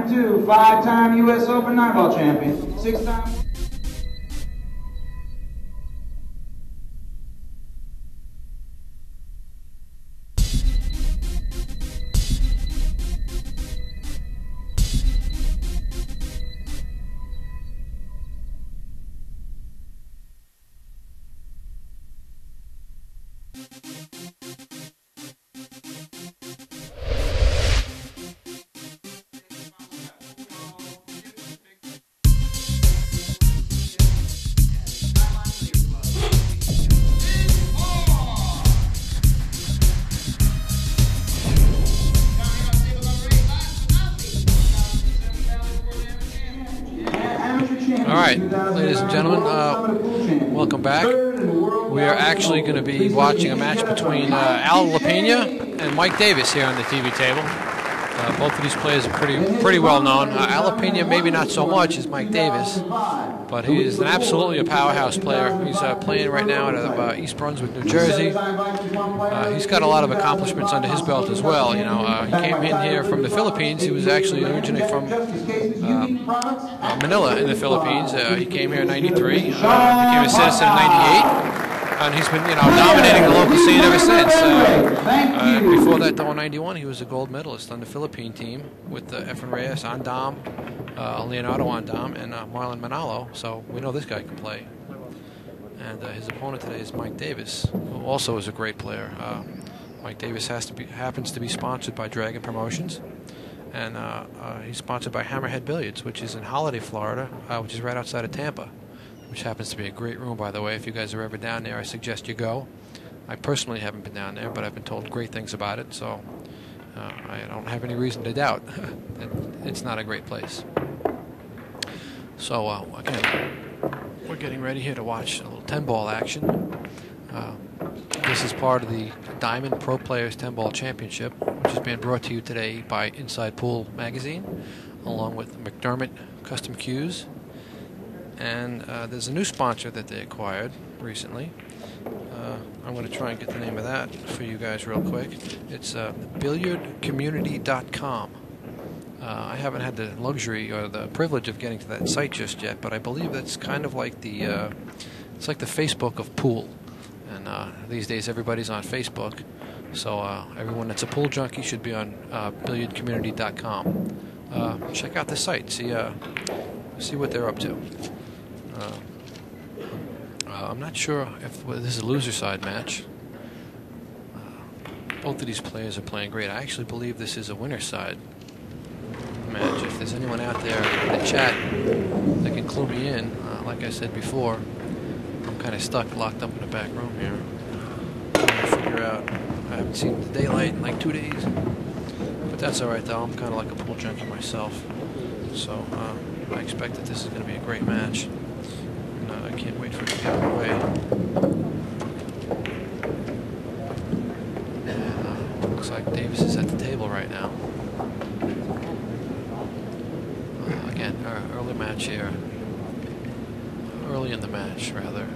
Number 2, 5-time U.S. Open 9-ball champion, 6-time... All right, ladies and gentlemen, welcome back. We are actually going to be watching a match between Al Lapena and Mike Davis here on the TV table. Both of these players are pretty well known. Al Lapena maybe not so much as Mike Davis, but he is absolutely a powerhouse player. He's playing right now out of East Brunswick, New Jersey. He's got a lot of accomplishments under his belt as well. You know, he came in here from the Philippines. He was actually originally from Manila in the Philippines. He came here in '93, became a citizen in '98. And he's been, dominating the local scene ever since. Before that, though, in '91, he was a gold medalist on the Philippine team with Efren Reyes, Andam, Leonardo Andam, and Marlon Manalo. So we know this guy can play. And his opponent today is Mike Davis, who also is a great player. Mike Davis happens to be sponsored by Dragon Promotions, and he's sponsored by Hammerhead Billiards, which is in Holiday, Florida, which is right outside of Tampa. Which happens to be a great room, by the way. If you guys are ever down there, I suggest you go. I personally haven't been down there, but I've been told great things about it, so I don't have any reason to doubt that it's not a great place. So, again, we're getting ready here to watch a little 10-ball action. This is part of the Diamond Pro Players 10-ball Championship, which is being brought to you today by Inside Pool Magazine, along with McDermott Custom Cues. And there's a new sponsor that they acquired recently. I'm going to try and get the name of that for you guys real quick. It's billiardcommunity.com. I haven't had the luxury or the privilege of getting to that site just yet, but I believe that's kind of like it's like the Facebook of pool. And these days everybody's on Facebook, so everyone that's a pool junkie should be on billiardcommunity.com. Check out the site, see what they're up to. I'm not sure if this is a loser side match. Both of these players are playing great. I actually believe this is a winner side match. If there's anyone out there in the chat that can clue me in, like I said before, I'm kind of stuck, locked up in the back room here. Trying to figure out. I haven't seen the daylight in like 2 days. But that's alright though. I'm kind of like a pool junkie myself. So I expect that this is going to be a great match. I can't wait for it to get underway. And looks like Davis is at the table right now. Again, early match here. Early in the match, rather.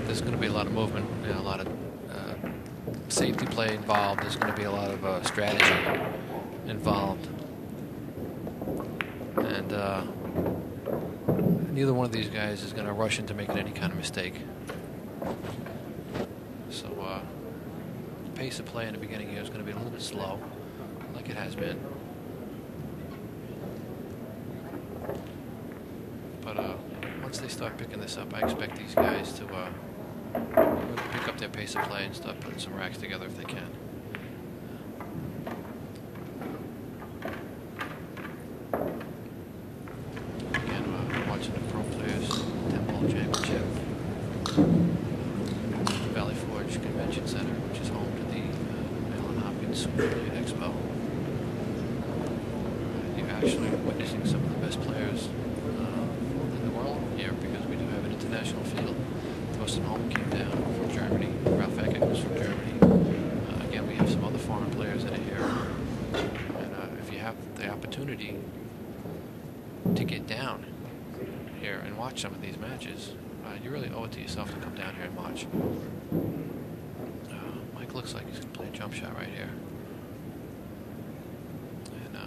There's going to be a lot of movement, a lot of safety play involved. There's going to be a lot of strategy involved. And neither one of these guys is going to rush into making any kind of mistake. So the pace of play in the beginning here is going to be a little bit slow, like it has been. But once they start picking this up, I expect these guys to pick up their pace of play and start putting some racks together if they can. Watching the Pro Players 10-ball championship. Valley Forge Convention Center, which is home to the Allen Hopkins Billiards Expo. You're actually witnessing some of the best players in the world here because we do have an international field. Thorsten Holm came down from Germany. Ralph Eckert was from Germany. Again, we have some other foreign players in here. And if you have the opportunity to get down here and watch some of these matches, you really owe it to yourself to come down here and watch. Mike looks like he's going to play a jump shot right here. And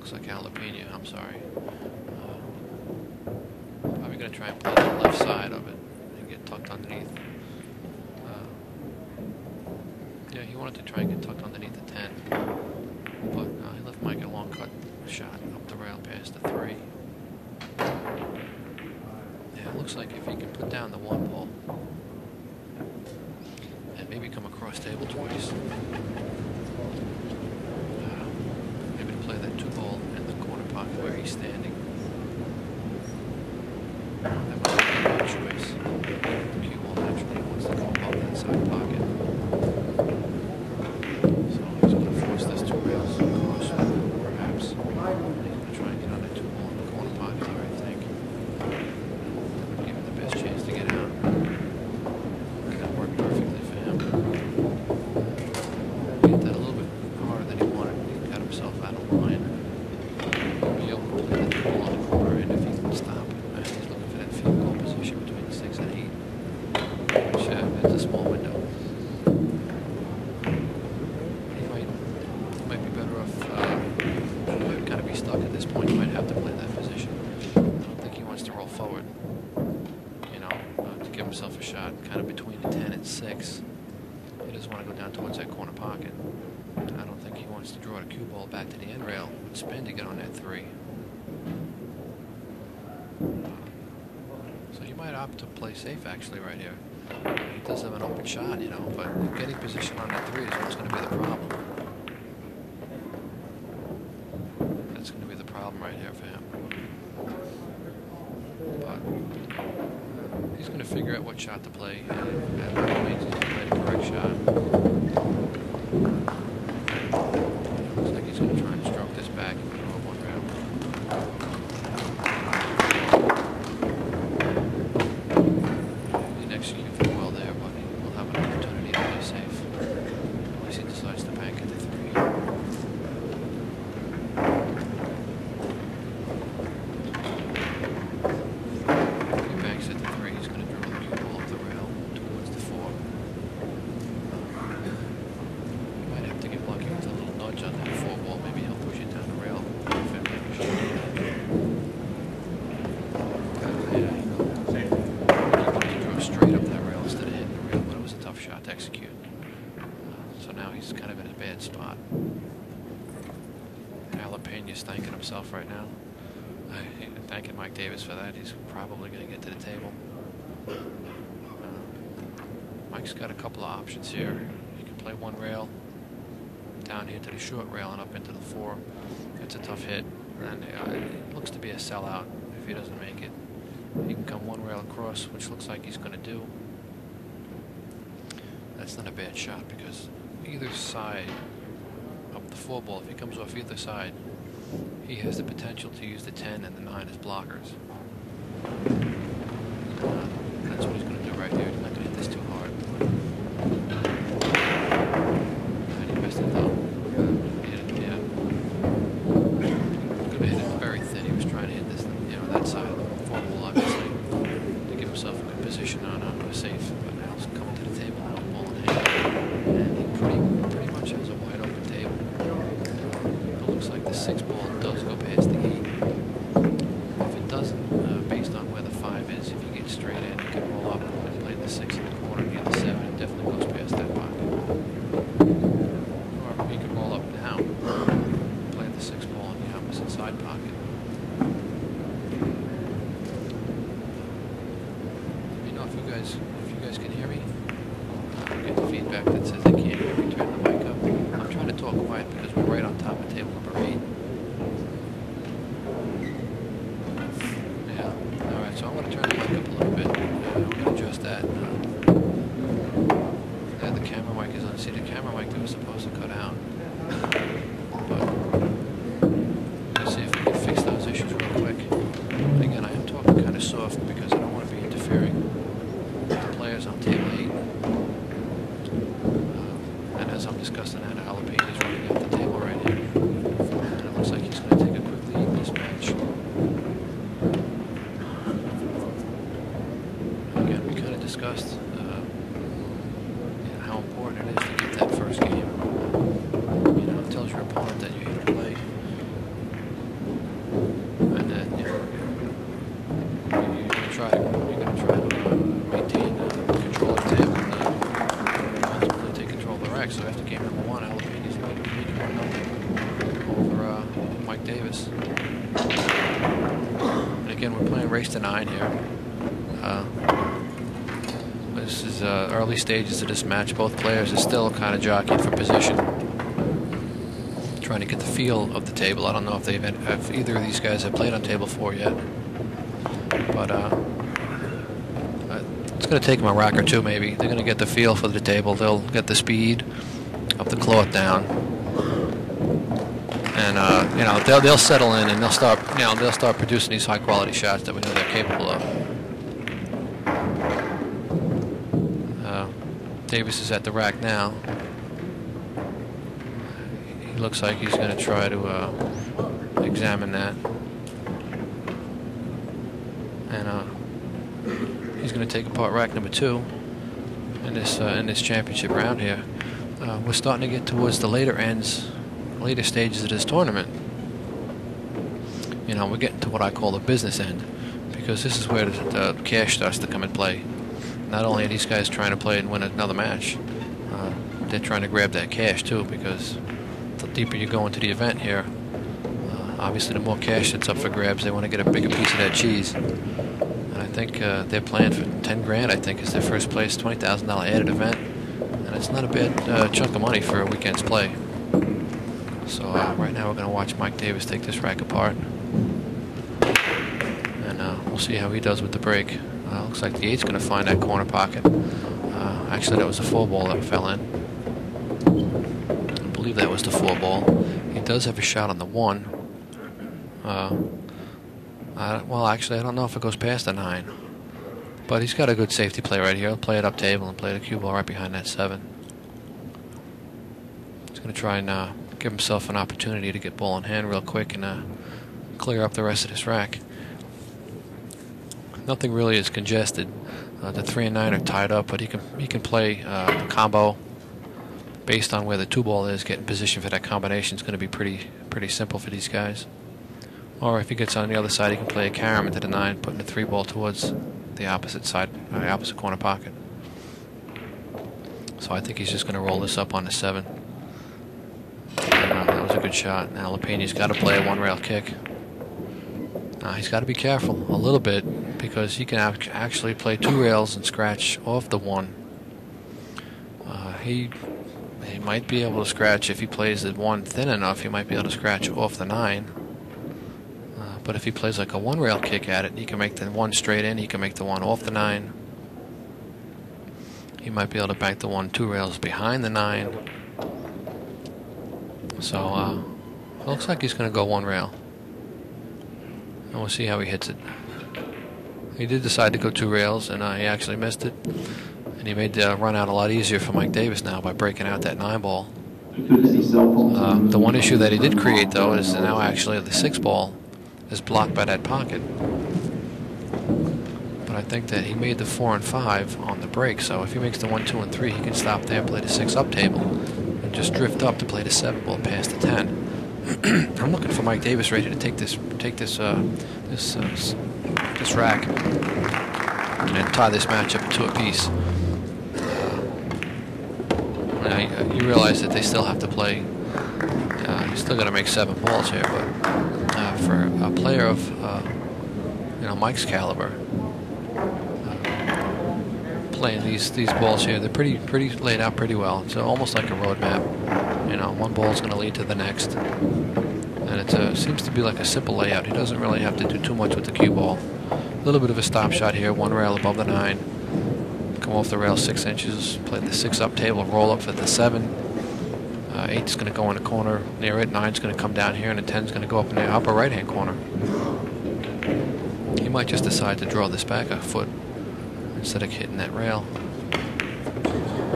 looks like Lapena, I'm sorry. Probably going to try and play the left side of it and get tucked underneath. Yeah, he wanted to try and get tucked underneath the 10. But he left Mike a long cut shot up the rail past the 3. Yeah, it looks like if he can put down the 1 ball and maybe come across table twice. Maybe to play that 2 ball in the corner pocket where he's standing. That might be a good choice. The cue ball naturally wants to come up that side pocket. So he's going to force this 2 rails across, perhaps. He's going to try and get on that 2 ball in the corner pocket here, I think. That would give him the best chance to get out. That worked perfectly for him. He hit that a little bit harder than he wanted. He got himself out of line. He'll be able to play that 2 ball on the corner, and if he can stop it, he's looking for that field goal position between 6 and 8, which is a small window. He might be better off. He might kind of be stuck at this point. He might have to play that position. I don't think he wants to roll forward. You know, to give himself a shot, kind of between the 10 and 6. He doesn't want to go down towards that corner pocket. And I don't think he wants to draw a cue ball back to the end rail with spin to get on that 3. So he might opt to play safe actually right here. He does have an open shot, you know, but getting position on that 3 is what's going to be the problem. That's going to be the problem right here for him. But he's going to figure out what shot to play, and by all means he's going to play the correct shot. Looks like he's going to try and stroke this back and throw up 1 rail. He didn't execute very well there, but he'll have an opportunity to play safe. Unless he decides to bank at the 3. If he banks at the 3, he's going to draw the cue ball up the rail towards the 4. He might have to get lucky with a little nudge on that 4 ball. Maybe he'll push it down the rail. Straight up that rail instead of hitting the rail, but it was a tough shot to execute. So now he's kind of in a bad spot. Lapena's thanking himself right now. Thanking Mike Davis for that. He's probably going to get to the table. Mike's got a couple of options here. He can play 1 rail down here to the short rail and up into the 4. It's a tough hit, and it looks to be a sellout if he doesn't make it. He can come 1 rail across, which looks like he's going to do. That's not a bad shot because either side of the 4 ball, if he comes off either side, he has the potential to use the 10 and the 9 as blockers. That's what he's going to do right here. He's not going to hit this too hard. And he missed it though. Yeah. Going to hit it very thin. He was trying to hit this, you know, that side of the 4 ball, obviously, to give himself a good position on a safe. But now he's coming to the table, 1 ball in hand, and he pretty much has a wide open table. It looks like the 6 ball does go past the 8. If it doesn't, based on where the 5 is, if you get straight in, you can roll up and play the 6 in the corner near the 7. It definitely goes past that pocket. Or you can roll up now, play the 6 ball in the opposite side pocket. Let me know if you guys can hear me. I get the feedback that says they can't hear me. Turn the mic up. I'm trying to talk quiet because we're right on top of table number 8. Yeah. All right. So I'm going to turn the mic up a little bit. I'm going to adjust that. Yeah, the camera mic is on. See, the camera mic that was supposed to cut out. But let's see if we can fix those issues real quick. And again, I am talking kind of soft because I don't want to be interfering with the players on table 8. And as I'm discussing that, Lapena is running out the table right here. And it looks like he's going to take a quick lead in this match. Again, we kind of discussed how important it is to get that first game. Davis. And again, we're playing race to 9 here. This is early stages of this match. Both players are still kind of jockeying for position, trying to get the feel of the table. I don't know if if either of these guys have played on table 4 yet, but it's going to take them a rack or two maybe. They're going to get the feel for the table. They'll get the speed of the cloth down, and you know, they'll settle in and they'll start producing these high quality shots that we know they're capable of. Davis is at the rack now. He looks like he's going to try to examine that, and he's going to take apart rack number 2 in this championship round here. We're starting to get towards the later stages of this tournament. You know, we're getting to what I call the business end, because this is where the cash starts to come in play. Not only are these guys trying to play and win another match, they're trying to grab that cash too, because the deeper you go into the event here, obviously the more cash that's up for grabs. They want to get a bigger piece of that cheese. And I think they're playing for 10 grand, I think, is their first place, $20,000 added event. And it's not a bad chunk of money for a weekend's play. So right now we're going to watch Mike Davis take this rack apart. And we'll see how he does with the break. Looks like the 8's going to find that corner pocket. Actually, that was the 4 ball that fell in. I believe that was the 4 ball. He does have a shot on the 1. Well, actually, I don't know if it goes past the 9. But he's got a good safety play right here. He'll play it up table and play the cue ball right behind that 7. He's going to try and give himself an opportunity to get ball in hand real quick and clear up the rest of this rack. Nothing really is congested. The 3 and 9 are tied up, but he can play a combo based on where the 2 ball is. Getting position for that combination is going to be pretty simple for these guys. Or if he gets on the other side, he can play a carom into the 9, putting the 3 ball towards the opposite side, the opposite corner pocket. So I think he's just going to roll this up on the 7. That was a good shot. Now Lapena's got to play a 1 rail kick. He's got to be careful a little bit, because he can actually play 2 rails and scratch off the 1. He might be able to scratch, if he plays the 1 thin enough, he might be able to scratch off the 9. But if he plays like a 1 rail kick at it, he can make the 1 straight in, he can make the 1 off the 9. He might be able to bank the 1 2 rails behind the 9. So it looks like he's going to go 1 rail. And we'll see how he hits it. He did decide to go 2 rails, and he actually missed it. And he made the run out a lot easier for Mike Davis now by breaking out that 9 ball. The one issue that he did create, though, is now actually the 6 ball is blocked by that pocket. But I think that he made the 4 and 5 on the break, so if he makes the 1, 2, and 3, he can stop there, play the 6 up table, and just drift up to play the 7 ball past the 10. I'm looking for Mike Davis ready to take this rack and tie this matchup to a piece. Now you realize that they still have to play. You still got to make 7 balls here, but for a player of Mike's caliber, playing these balls here, they're pretty laid out pretty well. It's almost like a roadmap. You know, 1 ball is going to lead to the next, and it seems to be like a simple layout. He doesn't really have to do too much with the cue ball. A little bit of a stop shot here, 1 rail above the 9, come off the rail 6 inches, play the 6 up table, roll up for the 7. 8 is going to go in the corner near it, 9 is going to come down here, and the 10 is going to go up in the upper right hand corner. He might just decide to draw this back a foot instead of hitting that rail.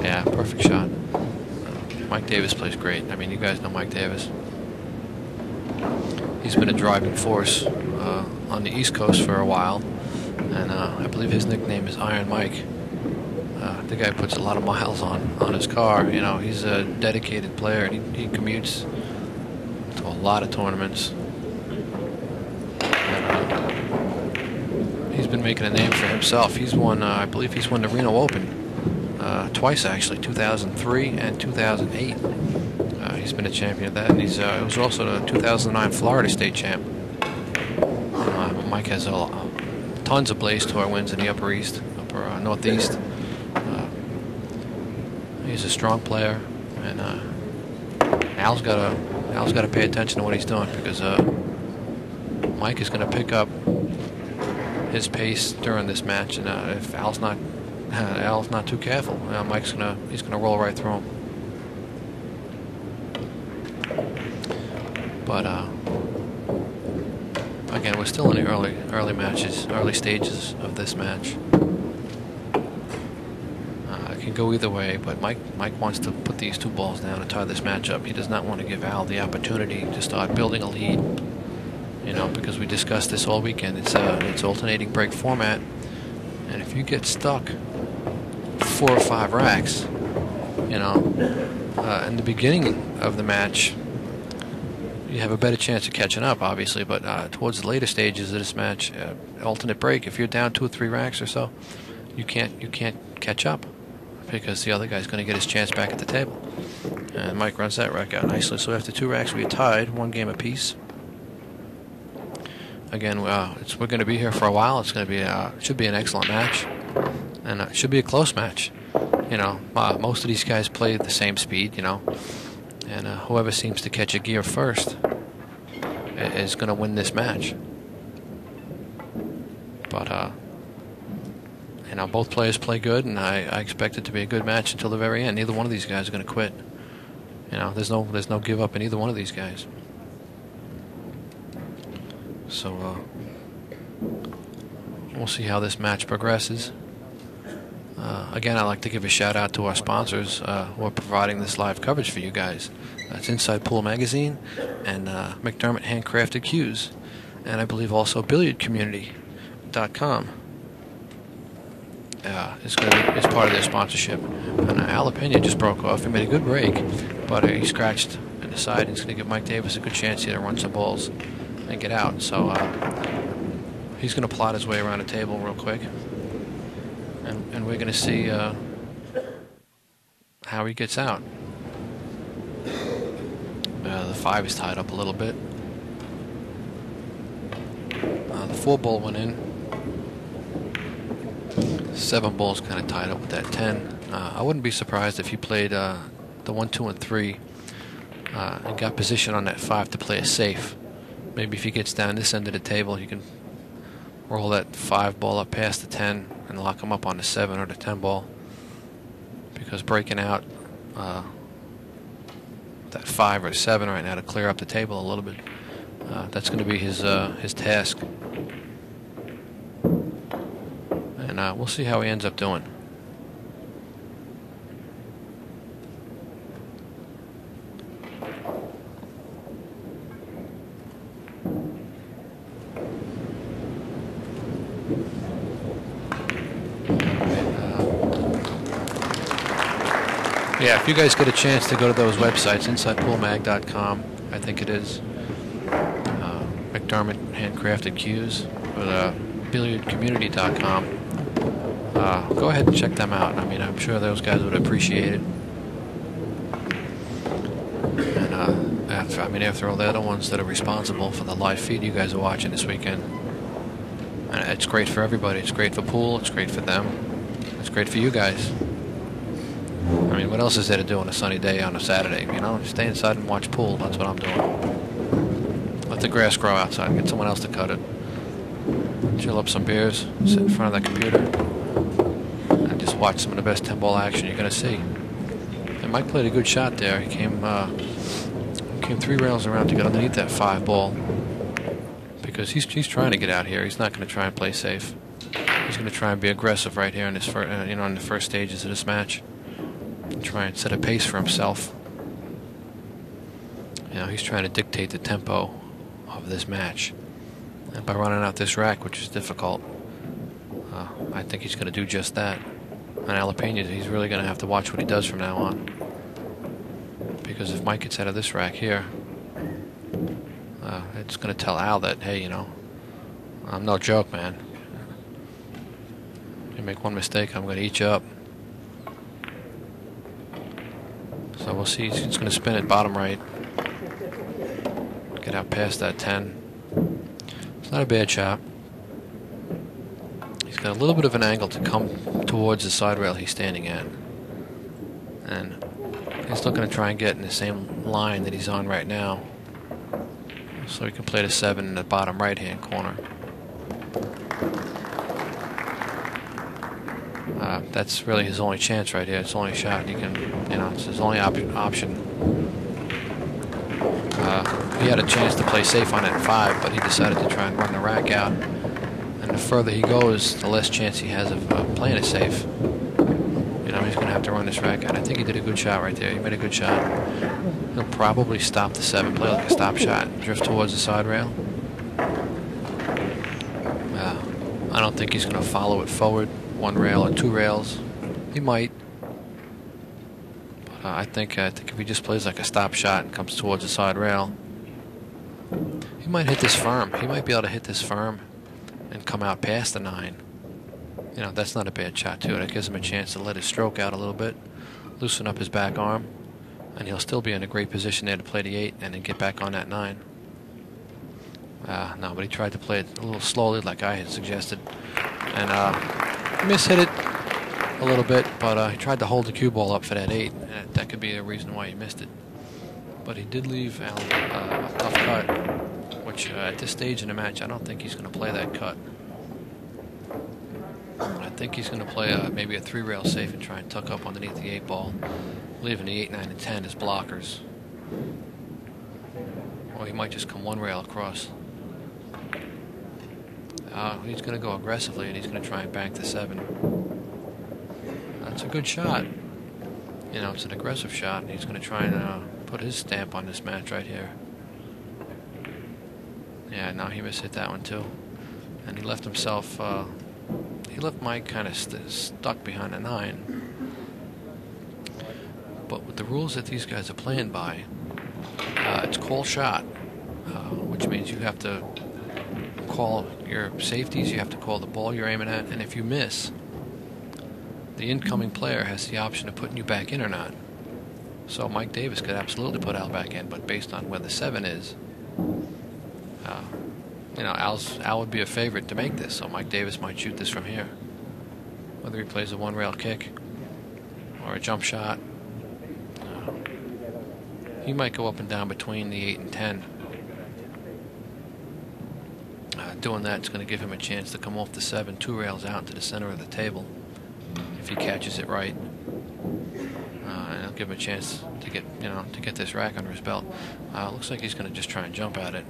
Yeah, perfect shot. Mike Davis plays great. I mean, you guys know Mike Davis. He's been a driving force on the East Coast for a while, and I believe his nickname is Iron Mike. The guy puts a lot of miles on his car. You know, he's a dedicated player, and he commutes to a lot of tournaments. And, he's been making a name for himself. He's won, I believe he's won the Reno Open twice, actually, 2003 and 2008. He's been a champion of that, and he was also the 2009 Florida State champ. Mike has tons of Blaze Tour wins in the Upper Northeast. He's a strong player, and Al's got to pay attention to what he's doing, because Mike is going to pick up his pace during this match, and if Al's not too careful, he's gonna roll right through him. But again, we're still in the early stages of this match. It can go either way, but Mike wants to put these two balls down and tie this match up. He does not want to give Al the opportunity to start building a lead. You know, because we discussed this all weekend. It's alternating break format, and if you get stuck 4 or 5 racks, you know, in the beginning of the match, you have a better chance of catching up, obviously. But towards the later stages of this match, alternate break, if you're down 2 or 3 racks or so, you can't catch up, because the other guy's going to get his chance back at the table. And Mike runs that rack out nicely. So after 2 racks, we are tied, 1 game apiece. Again, we're going to be here for a while. It's going to be should be an excellent match, and it should be a close match. You know, most of these guys play at the same speed. You know, and whoever seems to catch a gear first is going to win this match. But you know, both players play good, and I expect it to be a good match until the very end. Neither one of these guys are going to quit. You know, there's no give up in either one of these guys. So we'll see how this match progresses. Again, I'd like to give a shout out to our sponsors who are providing this live coverage for you guys. That's Inside Pool Magazine and McDermott Handcrafted Cues, and I believe also BilliardCommunity.com is part of their sponsorship. And Lapena just broke off. He made a good break, but he scratched in the side. He's going to give Mike Davis a good chance here to run some balls and get out. So he's going to plot his way around the table real quick, and we're going to see how he gets out. The 5 is tied up a little bit. The 4 ball went in. 7 ball's kind of tied up with that 10. I wouldn't be surprised if he played the 1, 2, and 3 and got position on that 5 to play it safe. Maybe if he gets down this end of the table, he can roll that 5 ball up past the 10 and lock him up on the 7 or the 10 ball. Because breaking out that 5 or 7 right now to clear up the table a little bit, that's going to be his task. And we'll see how he ends up doing. Yeah, if you guys get a chance to go to those websites, InsidePoolMag.com, I think it is, McDermott Handcrafted Cues, or BilliardCommunity.com, go ahead and check them out. I mean, I'm sure those guys would appreciate it. And after all, they're the ones that are responsible for the live feed you guys are watching this weekend. And it's great for everybody. It's great for pool. It's great for them. It's great for you guys. I mean, what else is there to do on a sunny day on a Saturday? You know, stay inside and watch pool. That's what I'm doing. Let the grass grow outside. Get someone else to cut it. Chill up some beers. Sit in front of that computer. And just watch some of the best 10-ball action you're going to see. And Mike played a good shot there. He came 3 rails around to get underneath that 5 ball. Because he's trying to get out here. He's not going to try and play safe. He's going to try and be aggressive right here in this in the first stages of this match. Try and set a pace for himself. You know, he's trying to dictate the tempo of this match, and by running out this rack, which is difficult, I think he's going to do just that. And Lapena, he's really going to have to watch what he does from now on, because if Mike gets out of this rack here, it's going to tell Al that, hey, you know, I'm no joke, man. You make one mistake, I'm going to eat you up. So we'll see. He's going to spin it bottom right. Get out past that 10. It's not a bad shot. He's got a little bit of an angle to come towards the side rail he's standing at. And he's looking to try and get in the same line that he's on right now, so he can play the 7 in the bottom right-hand corner. That's really his only chance right here. It's the only shot he can, it's his only option. He had a chance to play safe on that 5, but he decided to try and run the rack out. And the further he goes, the less chance he has of playing it safe. He's going to have to run this rack out. I think he did a good shot right there. He made a good shot. He'll probably stop the 7, play like a stop shot, and drift towards the side rail. I don't think he's going to follow it forward 1 rail or 2 rails. He might. But I think if he just plays like a stop shot and comes towards the side rail, he might hit this firm. He might be able to hit this firm and come out past the 9. That's not a bad shot, too. That gives him a chance to let his stroke out a little bit, loosen up his back arm, and he'll still be in a great position there to play the 8 and then get back on that 9. No, but he tried to play it a little slowly like I had suggested, and mishit it a little bit, but he tried to hold the cue ball up for that 8, and that could be a reason why he missed it. But he did leave Al a tough cut, which at this stage in the match, I don't think he's going to play that cut. I think he's going to play maybe a 3 rail safe and try and tuck up underneath the 8 ball, leaving the 8, 9, and 10 as blockers. Or he might just come 1 rail across. He's going to go aggressively, and he's going to try and bank the 7. That's a good shot. It's an aggressive shot, and he's going to try and put his stamp on this match right here. Yeah, now he mishit that one too, and he left himself. He left Mike kind of stuck behind a 9. But with the rules that these guys are playing by, it's call shot, which means you have to call your safeties, you have to call the ball you're aiming at, and if you miss, the incoming player has the option of putting you back in or not. So Mike Davis could absolutely put Al back in, but based on where the 7 is, Al would be a favorite to make this, so Mike Davis might shoot this from here. Whether he plays a 1 rail kick or a jump shot, he might go up and down between the 8 and 10. Doing that is going to give him a chance to come off the 7, 2 rails out into the center of the table if he catches it right. And it'll give him a chance to get this rack under his belt. Looks like he's going to just try and jump at it.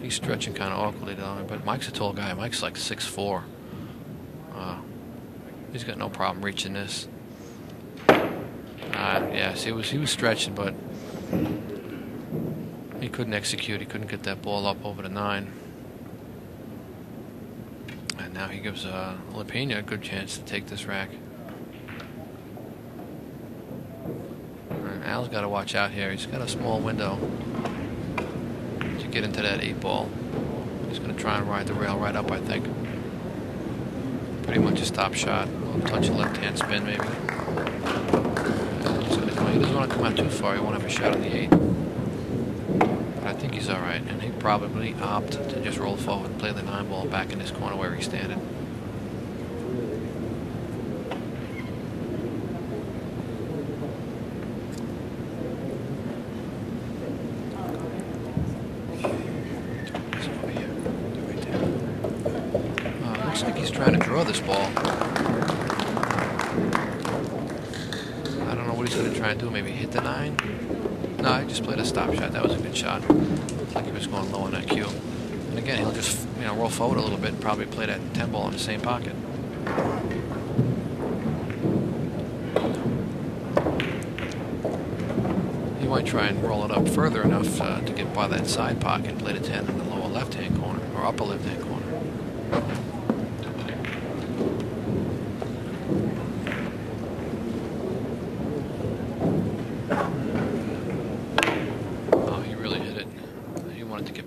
He's stretching kind of awkwardly down, but Mike's a tall guy. Mike's like 6'4". He's got no problem reaching this. Yes, he was stretching, but he couldn't execute. He couldn't get that ball up over the 9. And now he gives Lapena a good chance to take this rack. And Al's got to watch out here. He's got a small window to get into that 8 ball. He's going to try and ride the rail right up, I think. Pretty much a stop shot. A little touch of left-hand spin, maybe. He doesn't want to come out too far. He won't have a shot on the 8. But I think he's all right, and he'd probably opt to just roll forward and play the 9 ball back in this corner where he's standing. Looks like he's trying to draw this ball. He's going to try and do maybe hit the 9. No, he just played a stop shot. That was a good shot. Looked like he was going low on that cue. And again, he'll just roll forward a little bit and probably play that 10 ball in the same pocket. He might try and roll it up further enough to get by that side pocket and play the 10 in the lower left-hand corner or upper left-hand corner.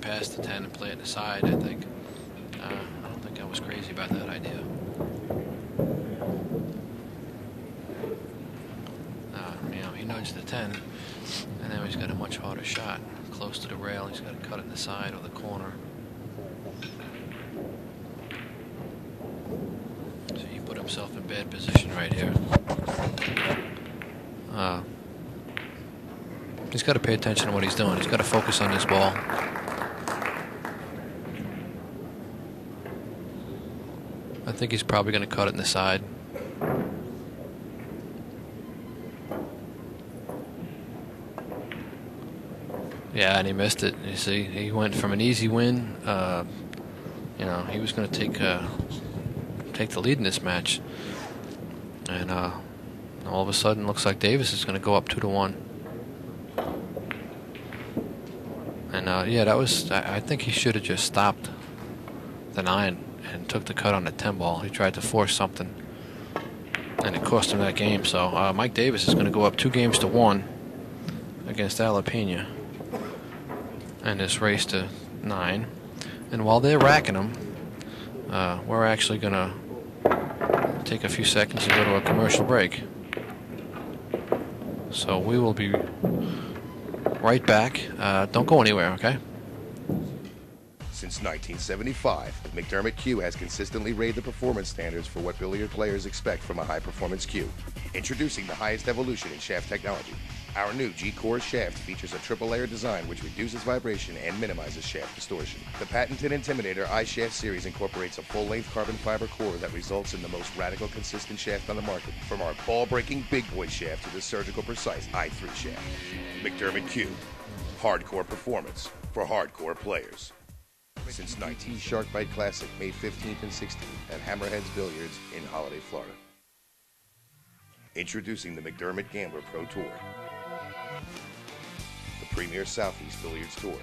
Past the 10 and play it aside, I think. I don't think I was crazy about that idea. edge of the 10. And now he's got a much harder shot. Close to the rail, he's got to cut it in the side or the corner. So he put himself in bad position right here. He's got to pay attention to what he's doing. He's got to focus on this ball. I think he's probably going to cut it in the side. Yeah, and he missed it. You see, he went from an easy win. You know, he was going to take the lead in this match, and all of a sudden, looks like Davis is going to go up 2-1. And yeah, that was. I think he should have just stopped the 9 and took the cut on the 10 ball. He tried to force something, and it cost him that game. So Mike Davis is going to go up 2-1 against Lapena in this race to 9. And while they're racking him, we're actually going to take a few seconds to go to a commercial break. So we will be right back. Don't go anywhere, okay? Since 1975, McDermott Cue has consistently raised the performance standards for what billiard players expect from a high-performance cue. Introducing the highest evolution in shaft technology. Our new G-Core shaft features a triple-layer design which reduces vibration and minimizes shaft distortion. The patented Intimidator iShaft series incorporates a full-length carbon fiber core that results in the most radical consistent shaft on the market, from our ball-breaking big boy shaft to the surgical precise i3 shaft. McDermott Cue. Hardcore performance for hardcore players. Since 19 Shark Bite Classic, May 15th and 16th at Hammerheads Billiards in Holiday, Florida. Introducing the McDermott Gambler Pro Tour. The premier Southeast Billiards Tour.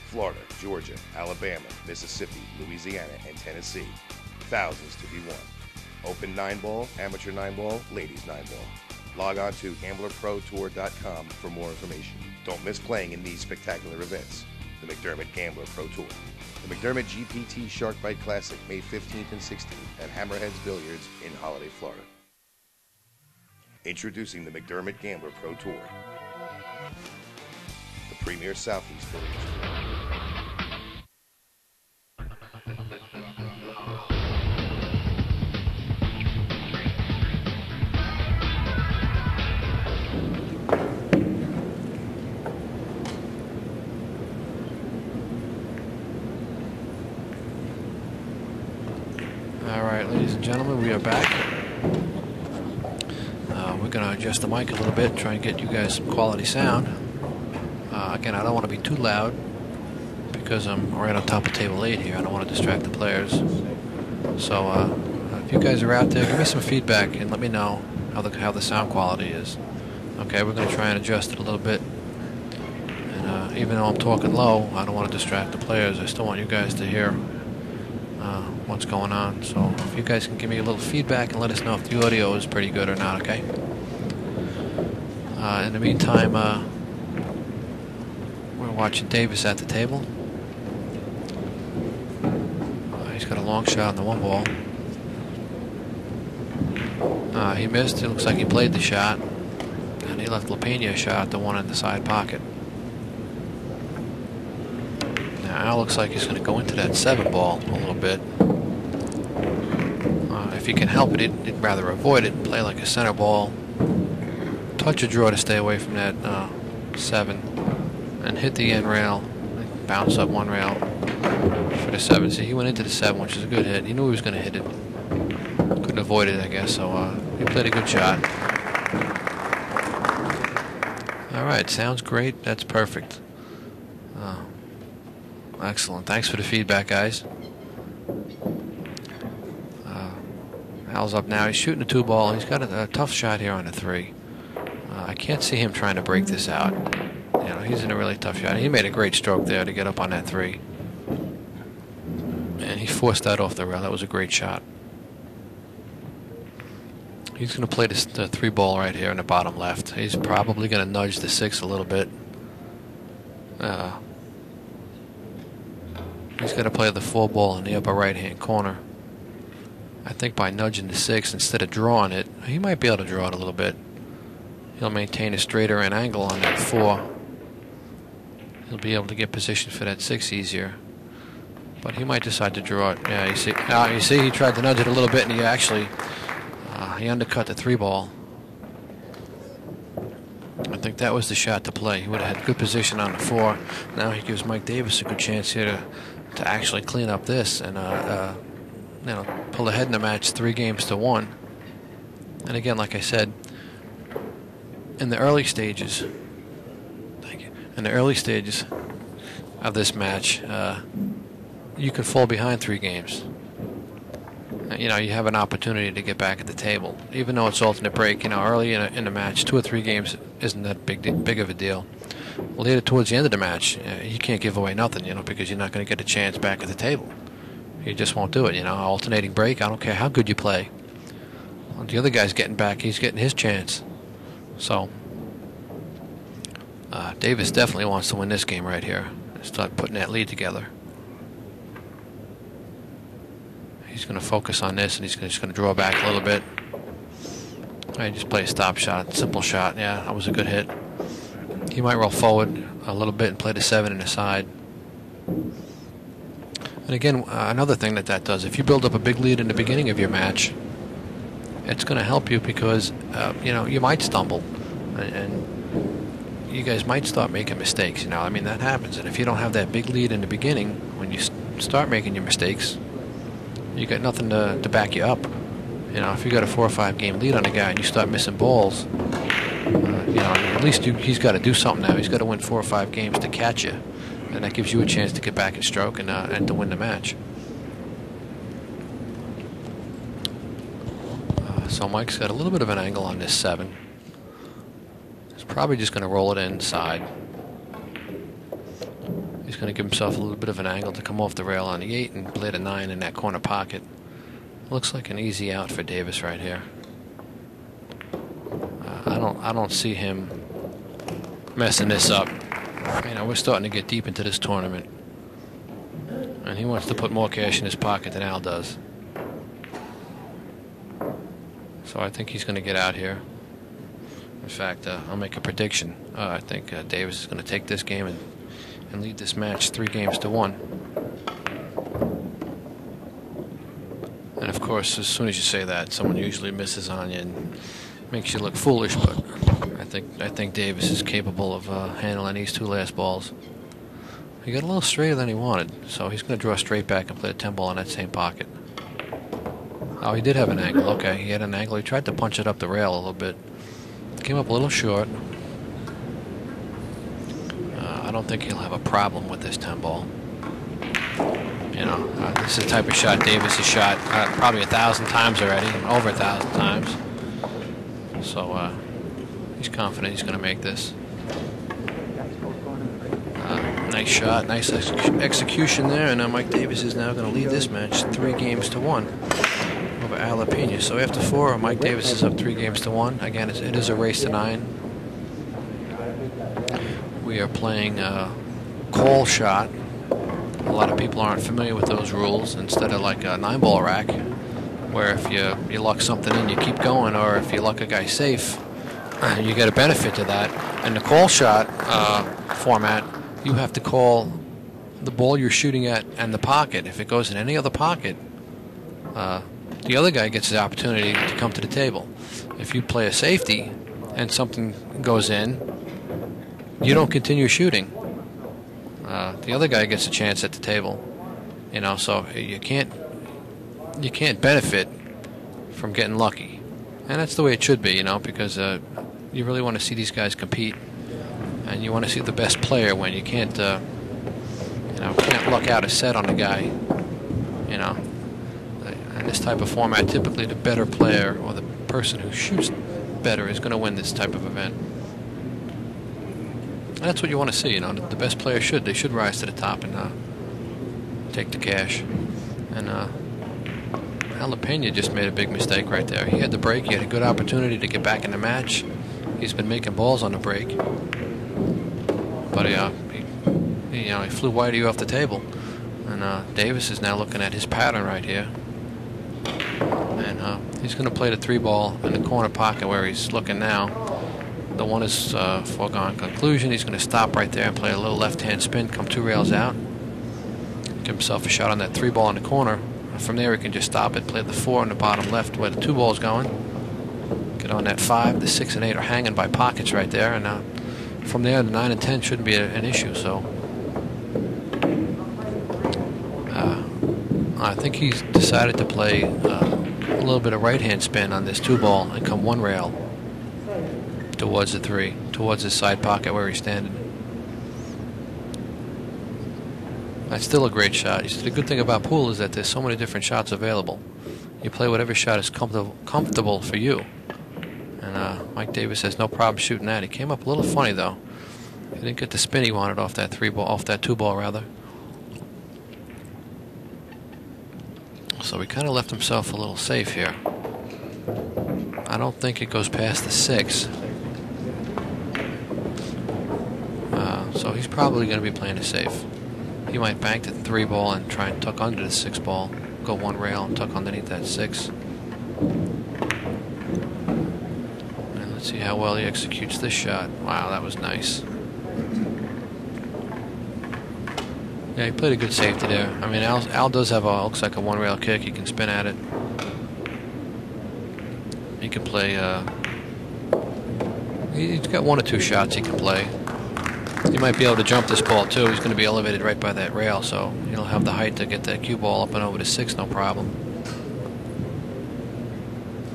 Florida, Georgia, Alabama, Mississippi, Louisiana, and Tennessee. Thousands to be won. Open 9-ball, amateur 9-ball, ladies 9-ball. Log on to gamblerprotour.com for more information. Don't miss playing in these spectacular events. The McDermott Gambler Pro Tour. The McDermott GPT Shark Bite Classic, May 15th and 16th at Hammerheads Billiards in Holiday, Florida. Introducing the McDermott Gambler Pro Tour. The premier Southeast Billiards Tour. Alright, ladies and gentlemen, we are back. We're going to adjust the mic a little bit, try and get you guys some quality sound. Again, I don't want to be too loud because I'm right on top of table 8 here. I don't want to distract the players. So if you guys are out there, give me some feedback and let me know how the sound quality is. Okay, we're going to try and adjust it a little bit. And even though I'm talking low, I don't want to distract the players. I still want you guys to hear what's going on. So if you guys can give me a little feedback and let us know if the audio is pretty good or not, okay? In the meantime, we're watching Davis at the table. He's got a long shot on the 1 ball. He missed. It looks like he played the shot, and he left Lapena a shot, the one in the side pocket. Now looks like he's going to go into that 7 ball a little bit. If he can help it, he'd rather avoid it and play like a center ball. Touch a draw to stay away from that 7 and hit the end rail. Bounce up 1 rail for the 7. See, he went into the 7, which is a good hit. He knew he was going to hit it. Couldn't avoid it, I guess, so he played a good shot. Alright, sounds great. That's perfect. Excellent. Thanks for the feedback, guys. Al's up now. He's shooting a 2 ball. He's got a tough shot here on a 3. I can't see him trying to break this out. You know, he's in a really tough shot. He made a great stroke there to get up on that 3. And he forced that off the rail. That was a great shot. He's going to play the 3 ball right here in the bottom left. He's probably going to nudge the 6 a little bit. He's got to play the 4 ball in the upper right-hand corner. I think by nudging the 6 instead of drawing it, he might be able to draw it a little bit. he'll maintain a straighter end angle on that 4. He'll be able to get position for that 6 easier. But he might decide to draw it. Yeah, you see, he tried to nudge it a little bit, and he actually he undercut the 3 ball. I think that was the shot to play. He would have had good position on the 4. Now he gives Mike Davis a good chance here to actually clean up this and pull ahead in the match 3 games to 1. And again, like I said, in the early stages, in the early stages of this match, you could fall behind 3 games. You have an opportunity to get back at the table, even though it's alternate break. Early in the match, 2 or 3 games isn't that big of a deal. Later, towards the end of the match, you can't give away nothing, because you're not going to get a chance back at the table. You just won't do it. Alternating break, I don't care how good you play. Well, the other guy's getting back; he's getting his chance. So Davis definitely wants to win this game right here. Start putting that lead together. He's going to focus on this, and he's just going to draw back a little bit. I just play a stop shot, simple shot. Yeah, that was a good hit. He might roll forward a little bit and play the 7 in the side. And again, another thing that does, if you build up a big lead in the beginning of your match, it's going to help you because you might stumble, and you guys might start making mistakes. That happens. And if you don't have that big lead in the beginning, when you start making your mistakes, you got nothing to back you up. If you got a 4 or 5 game lead on a guy and you start missing balls, at least he's got to do something now. He's got to win 4 or 5 games to catch you, and that gives you a chance to get back in stroke and to win the match. So Mike's got a little bit of an angle on this 7. He's probably just going to roll it inside. He's going to give himself a little bit of an angle to come off the rail on the 8 and play the 9 in that corner pocket. Looks like an easy out for Davis right here. I don't see him messing this up. We're starting to get deep into this tournament, and he wants to put more cash in his pocket than Al does. So I think he's going to get out here. In fact, I'll make a prediction. I think Davis is going to take this game and lead this match 3 games to 1. And of course, as soon as you say that, someone usually misses on you and makes you look foolish. But I think Davis is capable of handling these 2 last balls. He got a little straighter than he wanted, so he's going to draw straight back and play a 10 ball in that same pocket. Oh, he did have an angle. Okay, he had an angle. He tried to punch it up the rail a little bit. Came up a little short. I don't think he'll have a problem with this 10 ball. This is the type of shot Davis has shot probably 1,000 times already, over 1,000 times. So he's confident he's going to make this. Nice shot, nice execution there, and Mike Davis is now going to lead this match 3 games to 1 over Lapena. So after 4, Mike Davis is up 3 games to 1. Again, it is a race to 9. We are playing a call shot. A lot of people aren't familiar with those rules. Instead of like a 9-ball rack, where if you luck something in, you keep going, or if you luck a guy safe, you get a benefit to that. In the call shot format, you have to call the ball you're shooting at and the pocket. If it goes in any other pocket, the other guy gets the opportunity to come to the table. If you play a safety and something goes in, you don't continue shooting. The other guy gets a chance at the table. So you can't benefit from getting lucky. And that's the way it should be, because you really want to see these guys compete, and you want to see the best player win. You can't luck out a set on the guy. In this type of format, typically the better player or the person who shoots better is going to win this type of event. And that's what you want to see. The best player should rise to the top and take the cash. And Lapena just made a big mistake right there. He had the break. He had a good opportunity to get back in the match. He's been making balls on the break, but he flew wide of you off the table. And Davis is now looking at his pattern right here, and he's going to play the 3-ball in the corner pocket where he's looking now. the one is foregone conclusion. He's going to stop right there and play a little left-hand spin, come 2 rails out, give himself a shot on that 3 ball in the corner. From there, he can just stop it, play the 4 on the bottom left where the 2 ball is going. Get on that 5. The 6 and 8 are hanging by pockets right there, and from there, the 9 and 10 shouldn't be an issue. So I think he's decided to play a little bit of right-hand spin on this 2 ball and come 1 rail towards the 3, towards his side pocket where he's standing. That's still a great shot. The good thing about pool is that there's so many different shots available. You play whatever shot is comfortable for you. And Mike Davis has no problem shooting that. He came up a little funny though. He didn't get the spin he wanted off that 3 ball, off that 2 ball rather. So he kind of left himself a little safe here. I don't think it goes past the 6. So he's probably going to be playing it safe. He might bank the 3 ball and try and tuck under the 6 ball, go 1 rail and tuck underneath that 6. And let's see how well he executes this shot. Wow, that was nice. Yeah, he played a good safety there. I mean, Al does have looks like a 1 rail kick. He can spin at it. He can play. He's got 1 or 2 shots he can play. He might be able to jump this ball too. He's going to be elevated right by that rail, so he'll have the height to get that cue ball up and over to 6, no problem.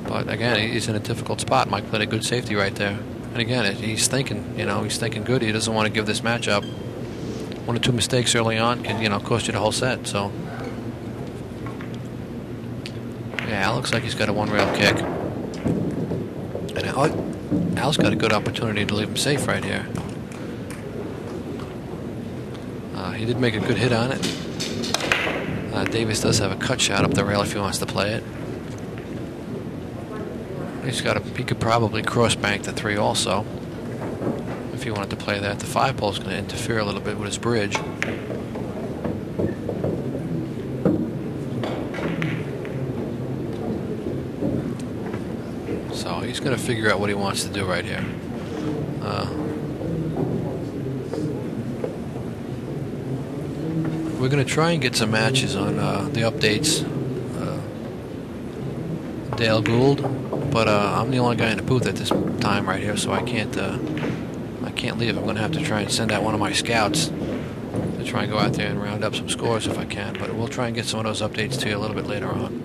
But again, he's in a difficult spot. Mike played a good safety right there. And again, he's thinking, he's thinking good. He doesn't want to give this match up. 1 or 2 mistakes early on can, cost you the whole set. So yeah, it looks like he's got a 1 rail kick. And Al's got a good opportunity to leave him safe right here. He did make a good hit on it. Davis does have a cut shot up the rail if he wants to play it. He could probably cross bank the 3 also if he wanted to play that. The 5 ball is going to interfere a little bit with his bridge. So he's going to figure out what he wants to do right here. We're going to try and get some matches on the updates. Dale Gould, but I'm the only guy in the booth at this time right here, so I can't leave. I'm going to have to try and send out one of my scouts to try and go out there and round up some scores if I can. But we'll try and get some of those updates to you a little bit later on.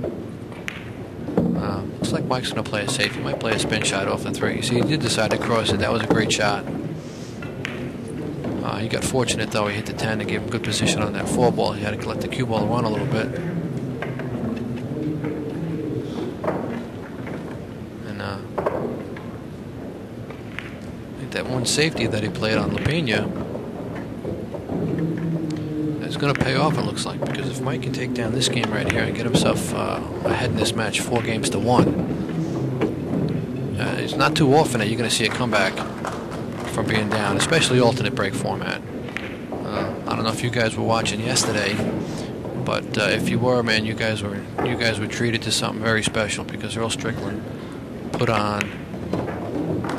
Looks like Mike's going to play it safe. He might play a spin shot off the 3. See, he did decide to cross it. That was a great shot. He got fortunate though. He hit the 10 and gave him good position on that 4 ball. He had to let the cue ball run a little bit. And I think that 1 safety that he played on Lapena is going to pay off, it looks like, because if Mike can take down this game right here and get himself ahead in this match 4 games to 1, it's not too often that you're going to see a comeback from being down, especially alternate break format. I don't know if you guys were watching yesterday, but if you were, man, you guys were treated to something very special, because Earl Strickland put on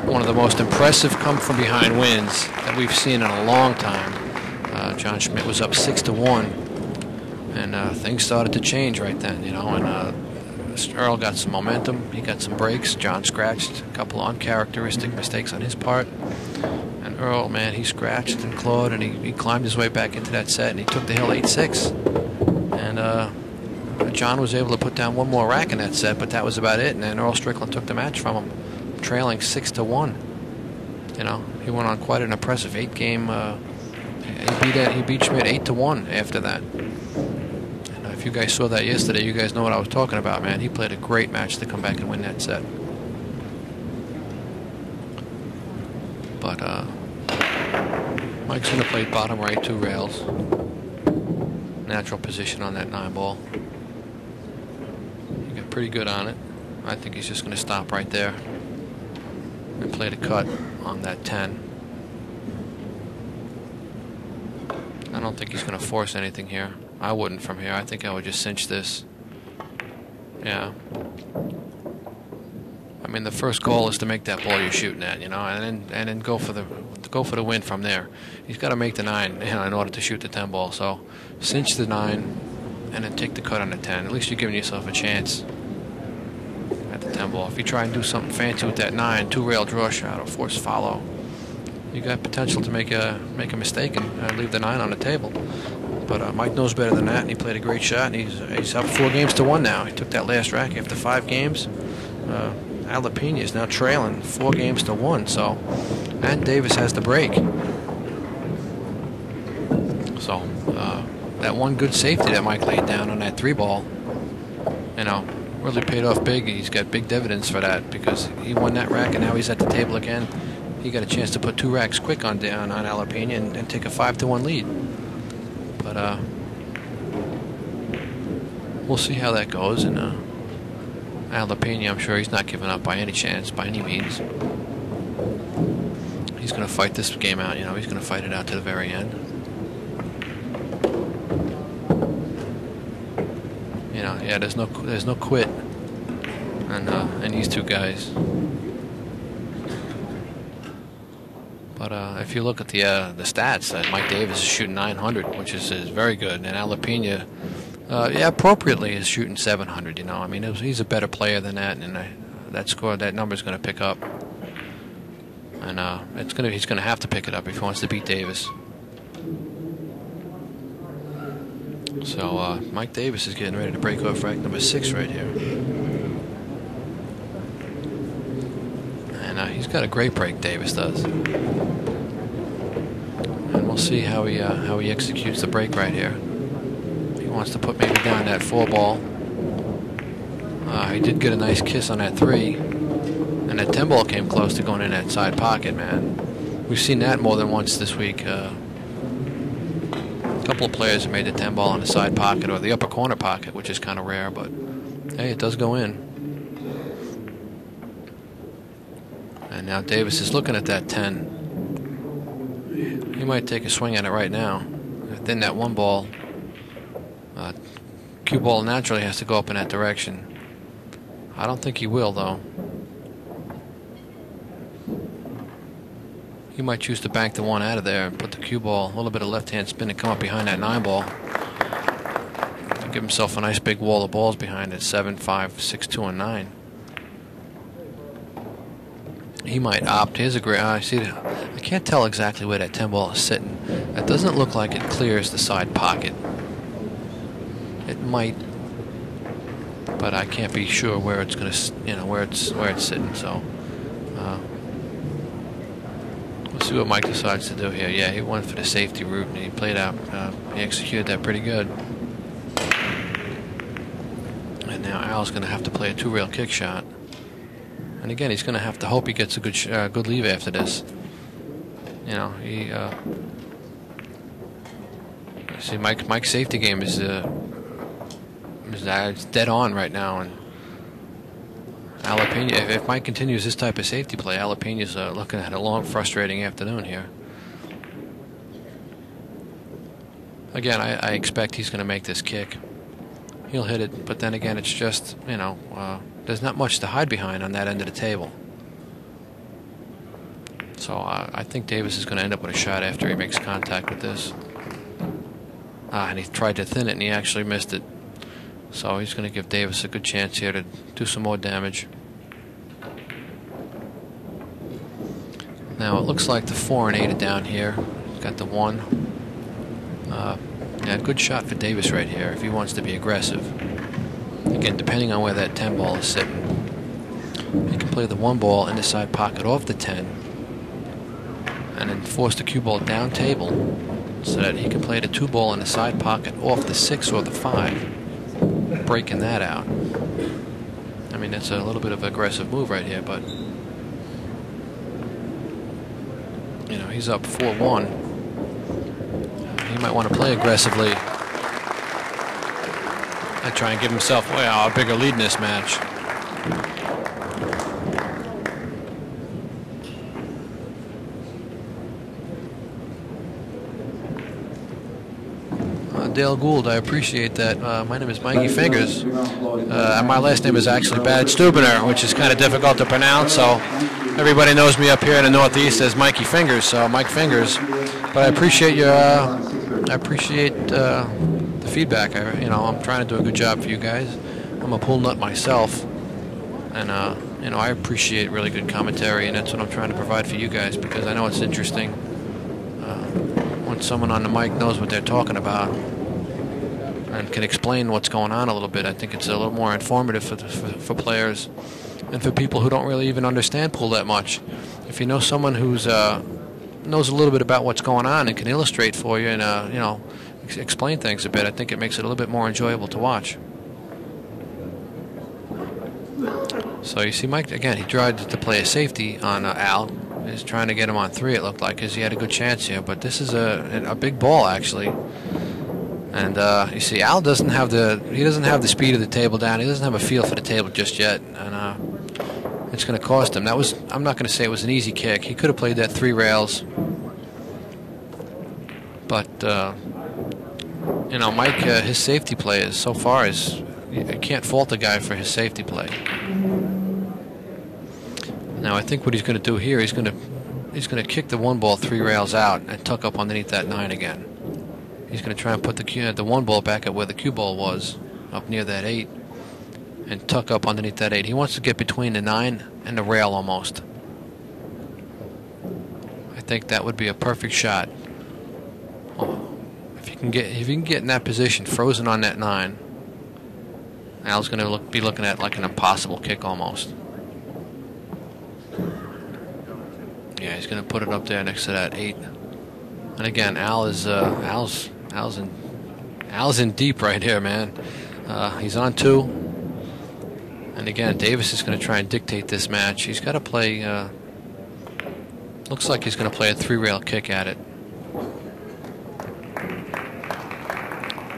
one of the most impressive come-from-behind wins that we've seen in a long time. John Schmidt was up 6 to 1, and things started to change right then, and Earl got some momentum. He got some breaks. John scratched a couple uncharacteristic mistakes on his part. And Earl, man, he scratched and clawed, and he climbed his way back into that set, and he took the hill 8-6. And John was able to put down 1 more rack in that set, but that was about it. And then Earl Strickland took the match from him, trailing 6 to 1. He went on quite an impressive 8-game. He beat Schmidt 8 to 1 after that. If you guys saw that yesterday, you guys know what I was talking about, man. He played a great match to come back and win that set. But Mike's going to play bottom right 2 rails. Natural position on that 9 ball. He got pretty good on it. I think he's just going to stop right there and play the cut on that 10. I don't think he's going to force anything here. I wouldn't from here. I think I would just cinch this. Yeah. mean, the first goal is to make that ball you're shooting at, you know, and then go for the win from there. He's got to make the 9, you know, in order to shoot the 10 ball. So cinch the 9, and then take the cut on the 10. At least you're giving yourself a chance at the 10 ball. If you try and do something fancy with that 9, 2-rail draw shot or force follow, you got potential to make a mistake and leave the 9 on the table. But Mike knows better than that, and he played a great shot, and he's up 4 games to 1 now. He took that last rack after 5 games. Lapena is now trailing 4 games to 1. So, and Davis has the break. So that one good safety that Mike laid down on that 3 ball, you know, really paid off big. He's got big dividends for that because he won that rack, and now he's at the table again. He got a chance to put 2 racks quick on Lapena and take a 5-1 lead. But we'll see how that goes. And Lapena, I'm sure he's not giving up by any chance, by any means. He's going to fight this game out. You know, he's going to fight it out to the very end. You know, yeah, there's no quit, and these 2 guys. But if you look at the stats, Mike Davis is shooting 900, which is very good, and Lapena, yeah, appropriately is shooting 700. You know, I mean, he's a better player than that, and that number is going to pick up, and he's going to have to pick it up if he wants to beat Davis. So Mike Davis is getting ready to break off rack number 6 right here. And he's got a great break, Davis does. And we'll see how he executes the break right here. He wants to put maybe down that 4 ball. He did get a nice kiss on that 3. And that 10 ball came close to going in that side pocket, man. We've seen that more than once this week. A couple of players have made the 10 ball in the side pocket or the upper corner pocket, which is kind of rare, but hey, it does go in. And now Davis is looking at that 10. He might take a swing at it right now. Then that 1 ball, cue ball naturally has to go up in that direction. I don't think he will, though. He might choose to bank the 1 out of there and put the cue ball, a little bit of left-hand spin and come up behind that 9 ball. Give himself a nice big wall of balls behind it, 7, 5, 6, 2, and 9. He might opt. Here's a great. I see. I can't tell exactly where that 10 ball is sitting. It doesn't look like it clears the side pocket. It might, but I can't be sure where it's gonna, you know, where it's sitting. So we'll see what Mike decides to do here. Yeah, he went for the safety route and he played out. He executed that pretty good. And now Al's going to have to play a 2-rail kick shot. And again, he's going to have to hope he gets a good leave after this. You know, see, Mike's safety game is dead on right now, and Lapena, if Mike continues this type of safety play, Lapena's looking at a long, frustrating afternoon here. Again, I expect he's going to make this kick. He'll hit it, but then again, it's just, you know, there's not much to hide behind on that end of the table. So I think Davis is going to end up with a shot after he makes contact with this. And he tried to thin it, and he actually missed it. So he's going to give Davis a good chance here to do some more damage. Now it looks like the 4 and 8 are down here. Got the 1. Yeah, good shot for Davis right here if he wants to be aggressive. Again, depending on where that 10 ball is sitting. He can play the 1 ball in the side pocket off the 10 and then force the cue ball down table so that he can play the 2 ball in the side pocket off the 6 or the 5, breaking that out. I mean, it's a little bit of an aggressive move right here, but you know, he's up 4-1. He might want to play aggressively and try and give himself a bigger lead in this match. Dale Gould. I appreciate that. My name is Mikey Fingers. And my last name is actually Bad Stubiner, which is kind of difficult to pronounce. So everybody knows me up here in the Northeast as Mikey Fingers. So Mike Fingers. But I appreciate your. I appreciate the feedback. I'm trying to do a good job for you guys. I'm a pool nut myself, and I appreciate really good commentary, and that's what I'm trying to provide for you guys, because I know it's interesting when someone on the mic knows what they're talking about and can explain what's going on a little bit. I think it's a little more informative for players and for people who don't really even understand pool that much. If you know someone who's knows a little bit about what's going on and can illustrate for you and explain things a bit, I think it makes it a little bit more enjoyable to watch. So you see Mike, again, he tried to play a safety on Al. He's trying to get him on 3, it looked like, because he had a good chance here. But this is a big ball, actually. And you see, Al doesn't have the speed of the table down. He doesn't have a feel for the table just yet. And it's going to cost him. I'm not going to say it was an easy kick. He could have played that 3 rails. But, Mike, his safety play is, so far, you can't fault the guy for his safety play. Now I think what he's going to do here, he's going to kick the 1 ball 3 rails out and tuck up underneath that 9 again. He's going to try and put the 1 ball back at where the cue ball was, up near that 8, and tuck up underneath that 8. He wants to get between the 9 and the rail almost. I think that would be a perfect shot. If you can get in that position, frozen on that 9. Al's going to be looking at like an impossible kick almost. Yeah, he's going to put it up there next to that 8. And again, Al's in deep right here, man. He's on 2. And again, Davis is going to try and dictate this match. He's got to play. Looks like he's going to play a 3-rail kick at it.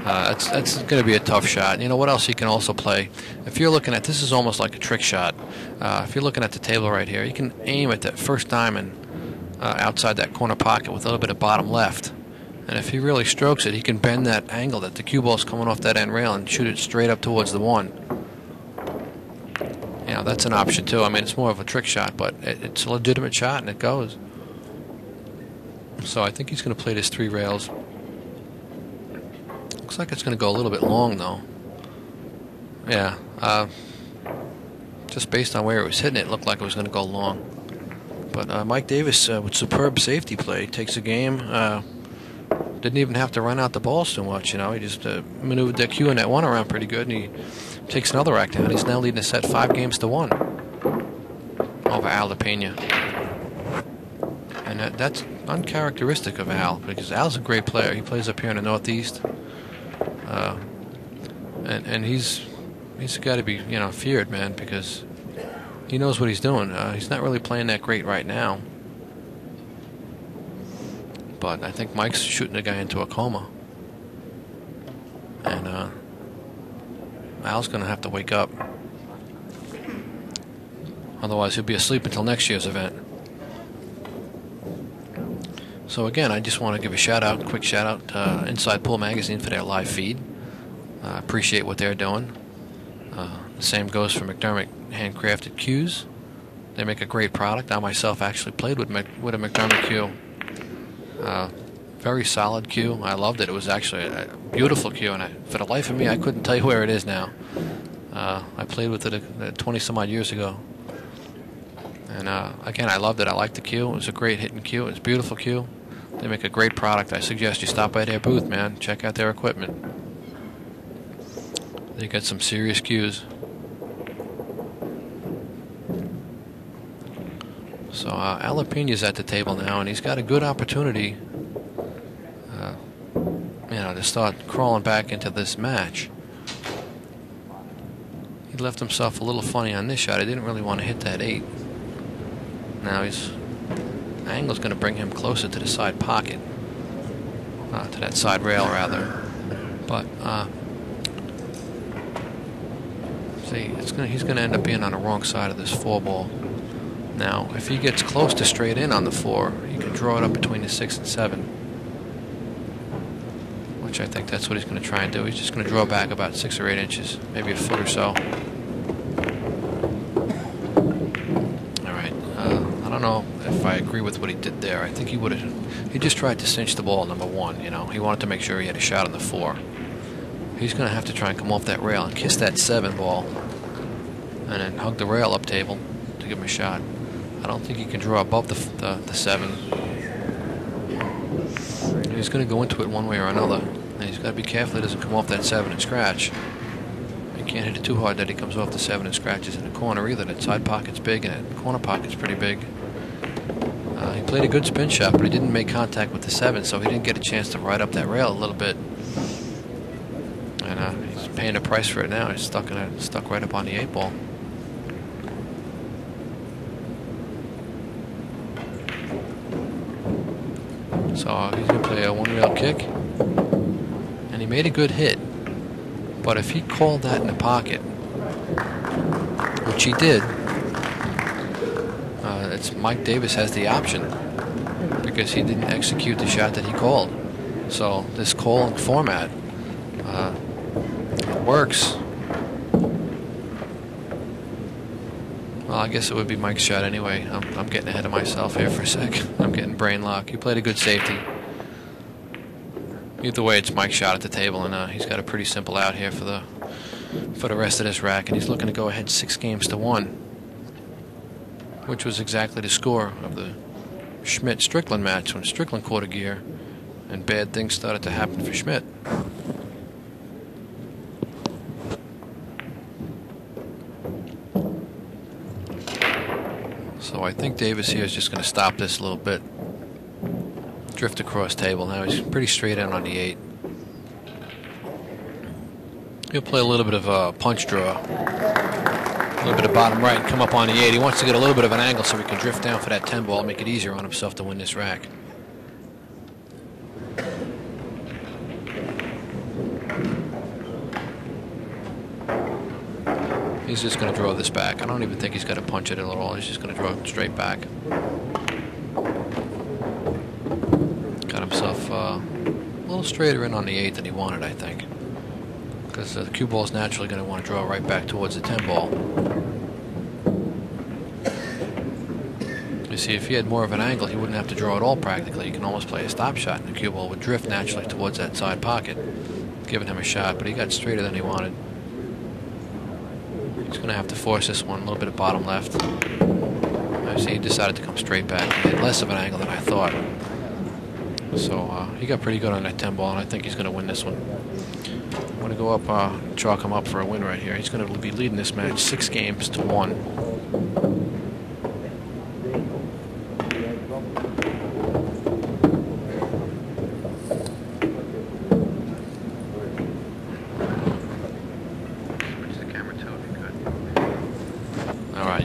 That's going to be a tough shot. You know what else he can also play? If you're looking at, this is almost like a trick shot. If you're looking at the table right here, you can aim at that first diamond outside that corner pocket with a little bit of bottom left. And if he really strokes it, he can bend that angle that the cue ball's coming off that end rail and shoot it straight up towards the 1. That's an option too. I mean, it's more of a trick shot, but it's a legitimate shot and it goes. So I think he's going to play this 3 rails. Looks like it's going to go a little bit long, though. Yeah, just based on where it was hitting, it looked like it was going to go long. But Mike Davis, with superb safety play, takes a game. Didn't even have to run out the balls too much, He just maneuvered that cue and that 1 around pretty good, and he takes another rack down. He's now leading the set 5-1 over Al Lapena. And that's uncharacteristic of Al, because Al's a great player. He plays up here in the Northeast. And he's got to be feared, man, because he knows what he's doing. He's not really playing that great right now, but I think Mike's shooting the guy into a coma, and Al's going to have to wake up, otherwise he'll be asleep until next year's event. So again, I just want to give a quick shout out to Inside Pool Magazine for their live feed. Appreciate what they're doing. The same goes for McDermott Handcrafted Cues. They make a great product. I myself actually played with a McDermott cue. Very solid cue. I loved it. It was actually a beautiful cue, and for the life of me, I couldn't tell you where it is now. I played with it 20 some odd years ago. And again, I loved it. I liked the cue. It was a great hitting cue. It was a beautiful cue. They make a great product. I suggest you stop by their booth, man. Check out their equipment. They got some serious cues. So Al Lapena's at the table now, and he's got a good opportunity, to start crawling back into this match. He left himself a little funny on this shot. He didn't really want to hit that 8. Now his angle's going to bring him closer to the side pocket, to that side rail rather. But see, he's going to end up being on the wrong side of this 4 ball. Now, if he gets close to straight in on the 4, he can draw it up between the 6 and 7, which I think that's what he's going to try and do. He's just going to draw back about 6 or 8 inches, maybe a foot or so. All right. I don't know if I agree with what he did there. I think he just tried to cinch the ball, number one. You know, he wanted to make sure he had a shot on the 4. He's going to have to try and come off that rail and kiss that 7 ball, and then hug the rail up table to give him a shot. I don't think he can draw above the 7. He's going to go into it one way or another, and he's got to be careful he doesn't come off that 7 and scratch. He can't hit it too hard that he comes off the 7 and scratches in the corner either. That side pocket's big and that corner pocket's pretty big. He played a good spin shot, but he didn't make contact with the 7, so he didn't get a chance to ride up that rail a little bit. And he's paying a price for it now. He's stuck right up on the 8 ball. So he's going to play a 1-rail kick, and he made a good hit. But if he called that in the pocket, which he did, it's Mike Davis has the option because he didn't execute the shot that he called. So this calling format works. Well, I guess it would be Mike's shot anyway. I'm getting ahead of myself here for a sec. I'm getting brain lock. He played a good safety. Either way, it's Mike's shot at the table, and he's got a pretty simple out here for the rest of this rack, and he's looking to go ahead 6 games to 1, which was exactly the score of the Schmidt-Strickland match when Strickland caught a gear, and bad things started to happen for Schmidt. So I think Davis here is just going to stop this a little bit. Drift across table. Now he's pretty straight in on the 8. He'll play a little bit of a punch draw. A little bit of bottom right and come up on the 8. He wants to get a little bit of an angle so he can drift down for that 10 ball and make it easier on himself to win this rack. He's just going to draw this back. I don't even think he's got to punch it at all. He's just going to draw it straight back. Got himself a little straighter in on the 8 than he wanted, I think. Because the cue ball is naturally going to want to draw right back towards the 10 ball. You see, if he had more of an angle, he wouldn't have to draw at all practically. He can almost play a stop shot, and the cue ball would drift naturally towards that side pocket, giving him a shot, but he got straighter than he wanted. He's going to have to force this one, a little bit of bottom left. I see he decided to come straight back. He had less of an angle than I thought. So he got pretty good on that 10 ball, and I think he's going to win this one. I'm going to go up, chalk him up for a win right here. He's going to be leading this match 6 games to 1.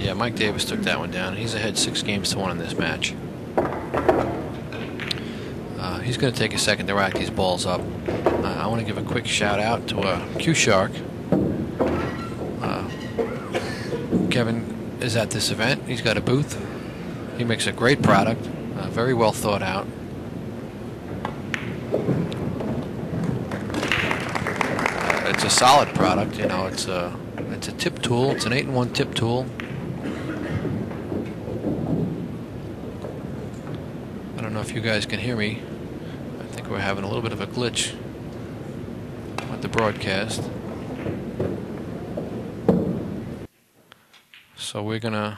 Yeah, Mike Davis took that one down. He's ahead 6 games to 1 in this match. He's going to take a second to rack these balls up. I want to give a quick shout out to Q Shark. Kevin is at this event. He's got a booth. He makes a great product, very well thought out. It's a solid product, you know. It's a tip tool. It's an 8-in-1 tip tool. I don't know if you guys can hear me. I think we're having a little bit of a glitch with the broadcast. So we're gonna